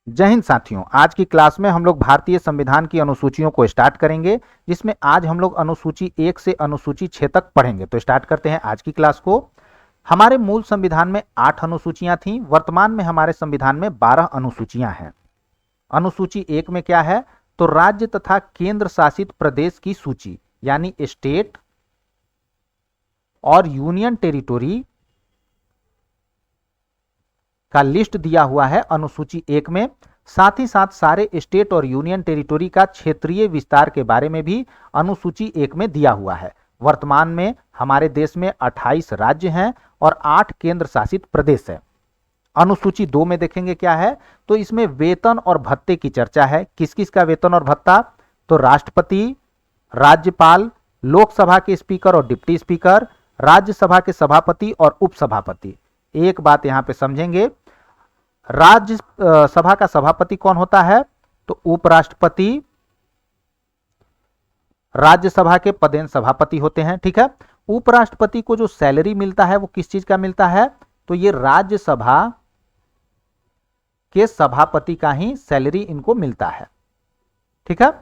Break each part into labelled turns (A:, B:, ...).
A: जय हिंद साथियों, आज की क्लास में हम लोग भारतीय संविधान की अनुसूचियों को स्टार्ट करेंगे, जिसमें आज हम लोग अनुसूची 1 से अनुसूची 6 तक पढ़ेंगे। तो स्टार्ट करते हैं आज की क्लास को। हमारे मूल संविधान में 8 अनुसूचियां थीं। वर्तमान में हमारे संविधान में 12 अनुसूचियां हैं। अनुसूची 1 में क्या है, तो राज्य तथा केंद्र शासित प्रदेश की सूची, यानी स्टेट और यूनियन टेरिटोरी का लिस्ट दिया हुआ है अनुसूची 1 में। साथ ही साथ सारे स्टेट और यूनियन टेरिटोरी का क्षेत्रीय विस्तार के बारे में भी अनुसूची 1 में दिया हुआ है। वर्तमान में हमारे देश में 28 राज्य हैं और 8 केंद्र शासित प्रदेश हैं। अनुसूची 2 में देखेंगे क्या है, तो इसमें वेतन और भत्ते की चर्चा है। किस किस का वेतन और भत्ता, तो राष्ट्रपति, राज्यपाल, लोकसभा के स्पीकर और डिप्टी स्पीकर, राज्यसभा के सभापति और उपसभापति। एक बात यहां पे समझेंगे, राज्य सभा का सभापति कौन होता है, तो उपराष्ट्रपति। राज्यसभा के पदेन सभापति होते हैं, ठीक है। उपराष्ट्रपति को जो सैलरी मिलता है वो किस चीज का मिलता है, तो ये राज्यसभा के सभापति का ही सैलरी इनको मिलता है, ठीक है।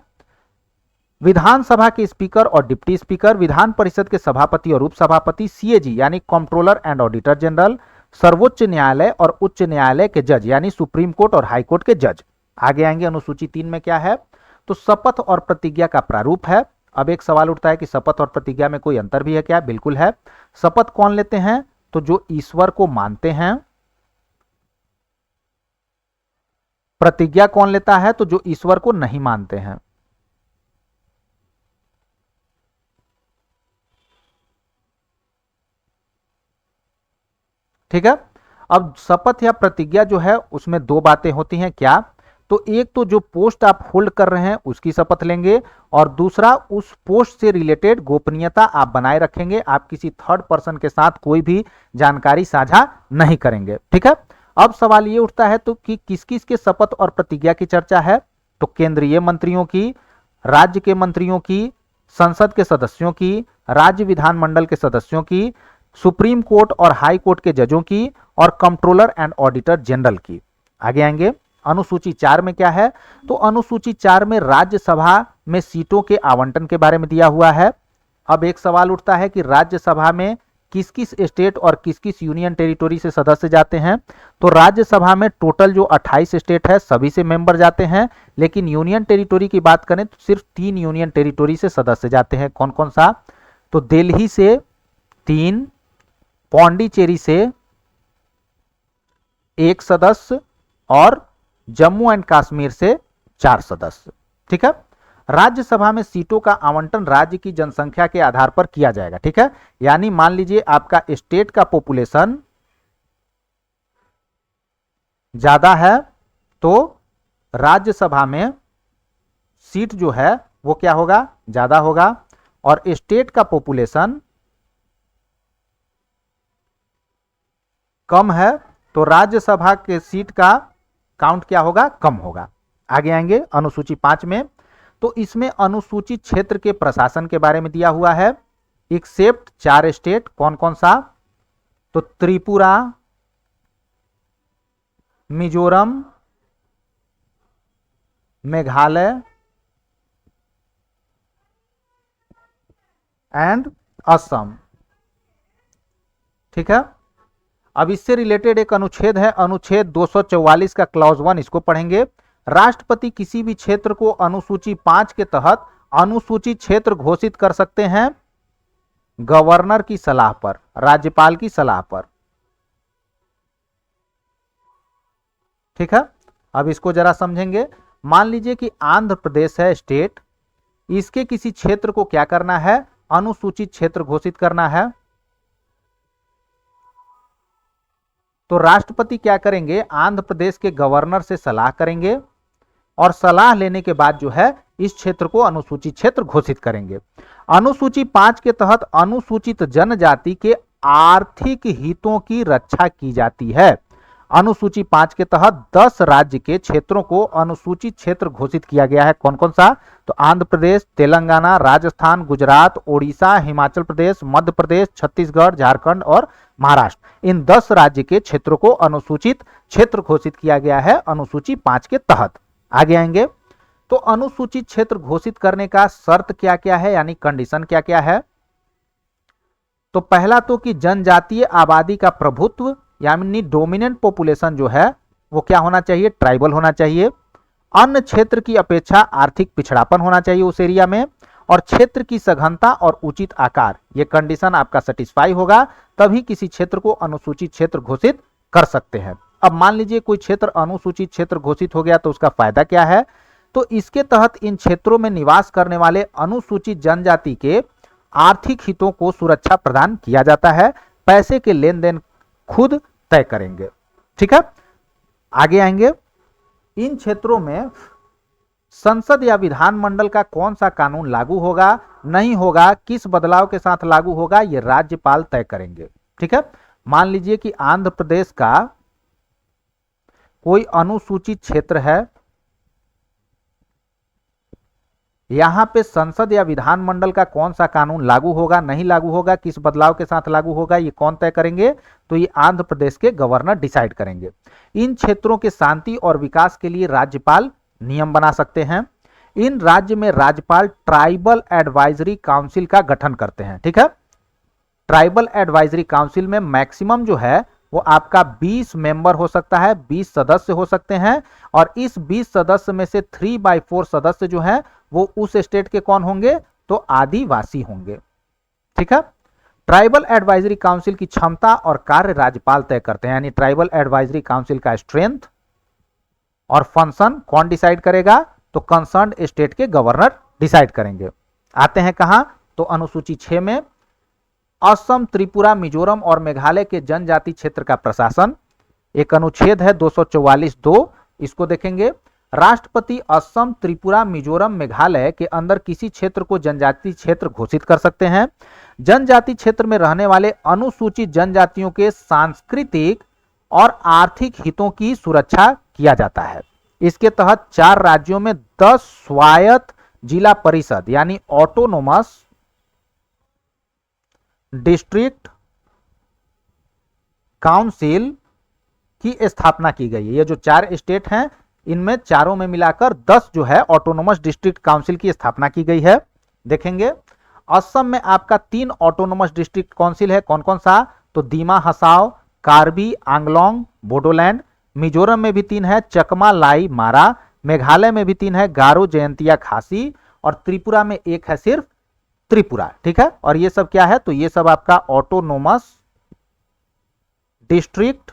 A: विधानसभा के स्पीकर और डिप्टी स्पीकर, विधान परिषद के सभापति और उपसभापति, सीएजी यानी कंट्रोलर एंड ऑडिटर जनरल, सर्वोच्च न्यायालय और उच्च न्यायालय के जज यानी सुप्रीम कोर्ट और हाई कोर्ट के जज। आगे आएंगे अनुसूची 3 में क्या है, तो शपथ और प्रतिज्ञा का प्रारूप है। अब एक सवाल उठता है कि शपथ और प्रतिज्ञा में कोई अंतर भी है क्या, बिल्कुल है। शपथ कौन लेते हैं, तो जो ईश्वर को मानते हैं। प्रतिज्ञा कौन लेता है, तो जो ईश्वर को नहीं मानते हैं। ठीक है। अब शपथ या प्रतिज्ञा जो है उसमें दो बातें होती हैं, क्या, तो एक तो जो पोस्ट आप होल्ड कर रहे हैं उसकी शपथ लेंगे, और दूसरा उस पोस्ट से रिलेटेड गोपनीयता आप बनाए रखेंगे। आप किसी थर्ड पर्सन के साथ कोई भी जानकारी साझा नहीं करेंगे, ठीक है। अब सवाल ये उठता है तो कि किस किस के शपथ और प्रतिज्ञा की चर्चा है, तो केंद्रीय मंत्रियों की, राज्य के मंत्रियों की, संसद के सदस्यों की, राज्य विधानमंडल के सदस्यों की, सुप्रीम कोर्ट और हाई कोर्ट के जजों की, और कंट्रोलर एंड ऑडिटर जनरल की। आगे आएंगे अनुसूची 4 में क्या है, तो अनुसूची 4 में राज्यसभा में सीटों के आवंटन के बारे में दिया हुआ है। अब एक सवाल उठता है कि राज्यसभा में किस किस स्टेट और किस किस यूनियन टेरिटोरी से सदस्य जाते हैं, तो राज्यसभा में टोटल जो 28 स्टेट है सभी से मेंबर जाते हैं, लेकिन यूनियन टेरिटोरी की बात करें तो सिर्फ 3 यूनियन टेरिटोरी से सदस्य जाते हैं। कौन कौन सा, तो दिल्ली से 3, पौंडीचेरी से 1 सदस्य और जम्मू एंड कश्मीर से 4 सदस्य, ठीक है। राज्यसभा में सीटों का आवंटन राज्य की जनसंख्या के आधार पर किया जाएगा, ठीक है। यानी मान लीजिए आपका स्टेट का पॉपुलेशन ज्यादा है तो राज्यसभा में सीट जो है वो क्या होगा, ज्यादा होगा, और स्टेट का पॉपुलेशन कम है तो राज्यसभा के सीट का काउंट क्या होगा, कम होगा। आगे आएंगे अनुसूची 5 में, तो इसमें अनुसूचित क्षेत्र के प्रशासन के बारे में दिया हुआ है, एक्सेप्ट 4 स्टेट। कौन कौन सा, तो त्रिपुरा, मिजोरम, मेघालय एंड असम, ठीक है। अब इससे रिलेटेड एक अनुच्छेद है, अनुच्छेद 244 का क्लॉज 1, इसको पढ़ेंगे। राष्ट्रपति किसी भी क्षेत्र को अनुसूची 5 के तहत अनुसूचित क्षेत्र घोषित कर सकते हैं गवर्नर की सलाह पर, राज्यपाल की सलाह पर, ठीक है। अब इसको जरा समझेंगे। मान लीजिए कि आंध्र प्रदेश है स्टेट, इसके किसी क्षेत्र को क्या करना है, अनुसूचित क्षेत्र घोषित करना है, तो राष्ट्रपति क्या करेंगे, आंध्र प्रदेश के गवर्नर से सलाह करेंगे, और सलाह लेने के बाद जो है इस क्षेत्र को अनुसूचित क्षेत्र घोषित करेंगे। अनुसूची 5 के तहत अनुसूचित जनजाति के आर्थिक हितों की रक्षा की जाती है। अनुसूची 5 के तहत 10 राज्य के क्षेत्रों को अनुसूचित क्षेत्र घोषित किया गया है। कौन कौन सा? तो आंध्र प्रदेश, तेलंगाना, राजस्थान, गुजरात, ओडिशा, हिमाचल प्रदेश, मध्य प्रदेश, छत्तीसगढ़, झारखंड और महाराष्ट्र। इन 10 राज्य के क्षेत्रों को अनुसूचित क्षेत्र घोषित किया गया है अनुसूची 5 के तहत। आगे आएंगे तो अनुसूचित क्षेत्र घोषित करने का शर्त क्या क्या है, यानी कंडीशन क्या क्या है। तो पहला तो कि जनजातीय आबादी का प्रभुत्व यानी डोमिनेंट पॉपुलेशन जो है वो क्या होना चाहिए? ट्राइबल होना चाहिए। अन्य क्षेत्र की अपेक्षा आर्थिक पिछड़ापन होना चाहिए उस एरिया में, और क्षेत्र की सघनता और उचित आकार, ये कंडीशन आपका सेटिस्फाई होगा तभी किसी क्षेत्र को अनुसूचित क्षेत्र घोषित कर सकते हैं। अब मान लीजिए कोई क्षेत्र अनुसूचित क्षेत्र घोषित हो गया तो उसका फायदा क्या है? तो इसके तहत इन क्षेत्रों में निवास करने वाले अनुसूचित जनजाति के आर्थिक हितों को सुरक्षा प्रदान किया जाता है। पैसे के लेन देन खुद तय करेंगे। ठीक है, आगे आएंगे। इन क्षेत्रों में संसद या विधानमंडल का कौन सा कानून लागू होगा, नहीं होगा, किस बदलाव के साथ लागू होगा, यह राज्यपाल तय करेंगे। ठीक है, मान लीजिए कि आंध्र प्रदेश का कोई अनुसूचित क्षेत्र है, यहां पे संसद या विधानमंडल का कौन सा कानून लागू होगा, नहीं लागू होगा, किस बदलाव के साथ लागू होगा, ये कौन तय करेंगे? तो ये आंध्र प्रदेश के गवर्नर डिसाइड करेंगे। इन क्षेत्रों के शांति और विकास के लिए राज्यपाल नियम बना सकते हैं। इन राज्य में राज्यपाल ट्राइबल एडवाइजरी काउंसिल का गठन करते हैं। ठीक है, ट्राइबल एडवाइजरी काउंसिल में मैक्सिमम जो है वो आपका 20 मेंबर हो सकता है, 20 सदस्य हो सकते हैं, और इस 20 सदस्य में से 3/4 सदस्य जो हैं वो उस स्टेट के कौन होंगे? तो आदिवासी होंगे। ठीक है, ट्राइबल एडवाइजरी काउंसिल की क्षमता और कार्य राज्यपाल तय करते हैं, यानी ट्राइबल एडवाइजरी काउंसिल का स्ट्रेंथ और फंक्शन कौन डिसाइड करेगा? तो कंसर्न्ड स्टेट के गवर्नर डिसाइड करेंगे। आते हैं कहां? तो अनुसूची 6 में असम, त्रिपुरा, मिजोरम और मेघालय के जनजाति क्षेत्र का प्रशासन। एक अनुच्छेद है 244(2), इसको देखेंगे। राष्ट्रपति असम, त्रिपुरा, मिजोरम, मेघालय के अंदर किसी क्षेत्र को जनजाति क्षेत्र घोषित कर सकते हैं। जनजाति क्षेत्र में रहने वाले अनुसूचित जनजातियों के सांस्कृतिक और आर्थिक हितों की सुरक्षा किया जाता है। इसके तहत 4 राज्यों में 10 स्वायत्त जिला परिषद यानी ऑटोनोमस डिस्ट्रिक्ट काउंसिल की स्थापना की गई है। ये जो 4 स्टेट हैं इनमें चारों में मिलाकर 10 जो है ऑटोनोमस डिस्ट्रिक्ट काउंसिल की स्थापना की गई है। देखेंगे असम में आपका 3 ऑटोनोमस डिस्ट्रिक्ट काउंसिल है। कौन कौन सा? तो दीमा हसाओ, कार्बी आंगलोंग, बोडोलैंड। मिजोरम में भी 3 है, चकमा, लाई, मारा। मेघालय में भी 3 है, गारो, जयंतिया, खासी। और त्रिपुरा में 1 है सिर्फ त्रिपुरा। ठीक है, और ये सब क्या है? तो ये सब आपका ऑटोनोमस डिस्ट्रिक्ट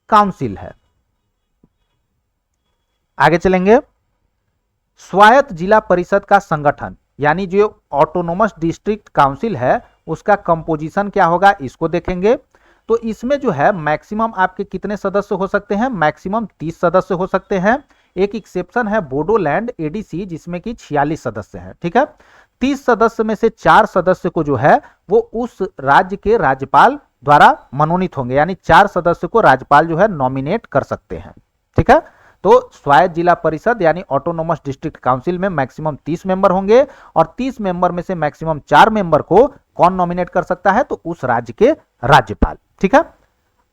A: काउंसिल है। आगे चलेंगे। स्वायत्त जिला परिषद का संगठन यानी जो ऑटोनोमस डिस्ट्रिक्ट काउंसिल है उसका कंपोजिशन क्या होगा, इसको देखेंगे। तो इसमें जो है मैक्सिमम आपके कितने सदस्य हो सकते हैं? मैक्सिमम 30 सदस्य हो सकते हैं। एक एक्सेप्शन है बोडोलैंड एडीसी जिसमें कि 46 सदस्य हैं। ठीक है, 30 सदस्य में से 4 सदस्य को जो है वो उस राज्य के राज्यपाल द्वारा मनोनीत होंगे, यानी 4 सदस्य को राज्यपाल जो है नॉमिनेट कर सकते हैं। ठीक है, तो स्वायत्त जिला परिषद यानी ऑटोनोमस डिस्ट्रिक्ट काउंसिल में मैक्सिमम 30 मेंबर होंगे, और 30 मेंबर में से मैक्सिमम 4 मेंबर को कौन नॉमिनेट कर सकता है? तो उस राज्य के राज्यपाल। ठीक है,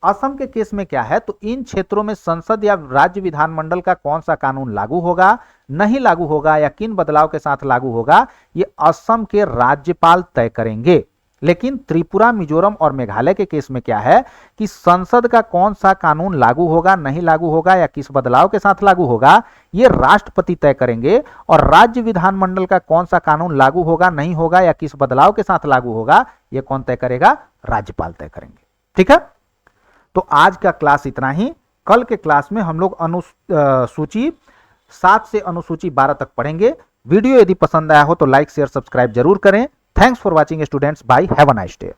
A: असम के केस में क्या है? तो इन क्षेत्रों में संसद या राज्य विधानमंडल का कौन सा कानून लागू होगा, नहीं लागू होगा, या किन बदलाव के साथ लागू होगा, ये असम के राज्यपाल तय करेंगे। लेकिन त्रिपुरा, मिजोरम और मेघालय के केस में क्या है कि संसद का कौन सा कानून लागू होगा, नहीं लागू होगा, या किस बदलाव के साथ लागू होगा, ये राष्ट्रपति तय करेंगे। और राज्य विधानमंडल का कौन सा कानून लागू होगा, नहीं होगा, या किस बदलाव के साथ लागू होगा, ये कौन तय करेगा? राज्यपाल तय करेंगे। ठीक है, तो आज का क्लास इतना ही। कल के क्लास में हम लोग अनुसूची 7 से अनुसूची 12 तक पढ़ेंगे। वीडियो यदि पसंद आया हो तो लाइक, शेयर, सब्सक्राइब जरूर करें। Thanks for watching students. Bye, have a nice day.